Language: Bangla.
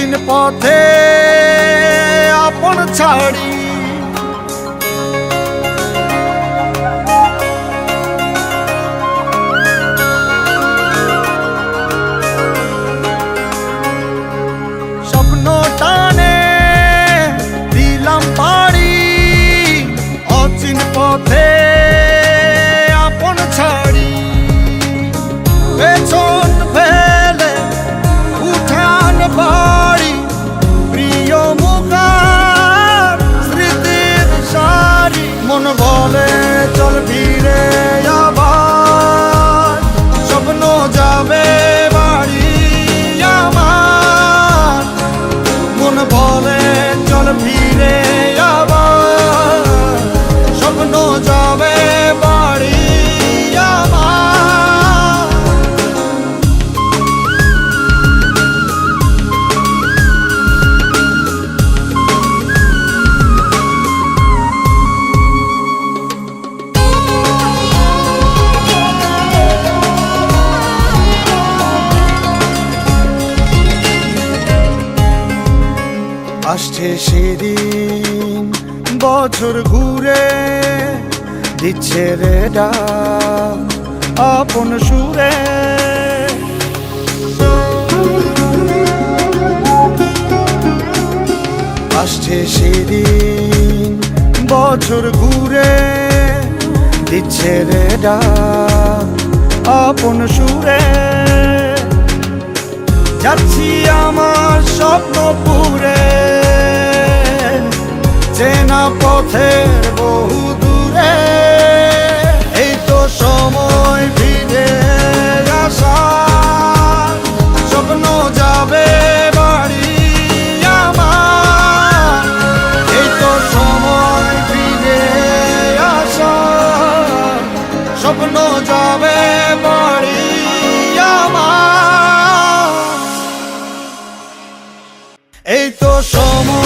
অচিন পথে আপন ছাড়ি স্বপ্ন টানে দিলাম পাড়ি অচিন পথে আপন ছাড়ি পেছন ফেলে উঠান বাড়ি প্রিয় মুখার স্মৃতির সারি মন বলে চল ফিরে আবার স্বপ্ন যাবে বাড়ি আমার মন বলে চল ফিরে আবার স্বপ্ন যাবে বাড়ি আমার। আসছে সেদিন বছর ঘুরে দিচ্ছে রে ডাক আপন সুরে আসছে সেদিন বছর ঘুরে দিচ্ছে রে ডাক আপন সুরে যাচ্ছি আমার স্বপ্ন পুরে চেনা পথের বহু দূরে এই তো সময় ফিরে আসার স্বপ্ন যাবে বাড়ি আমার এই তো সময় ফিরে আসার স্বপ্ন যাবে বাড়ি আমার এই তো সময়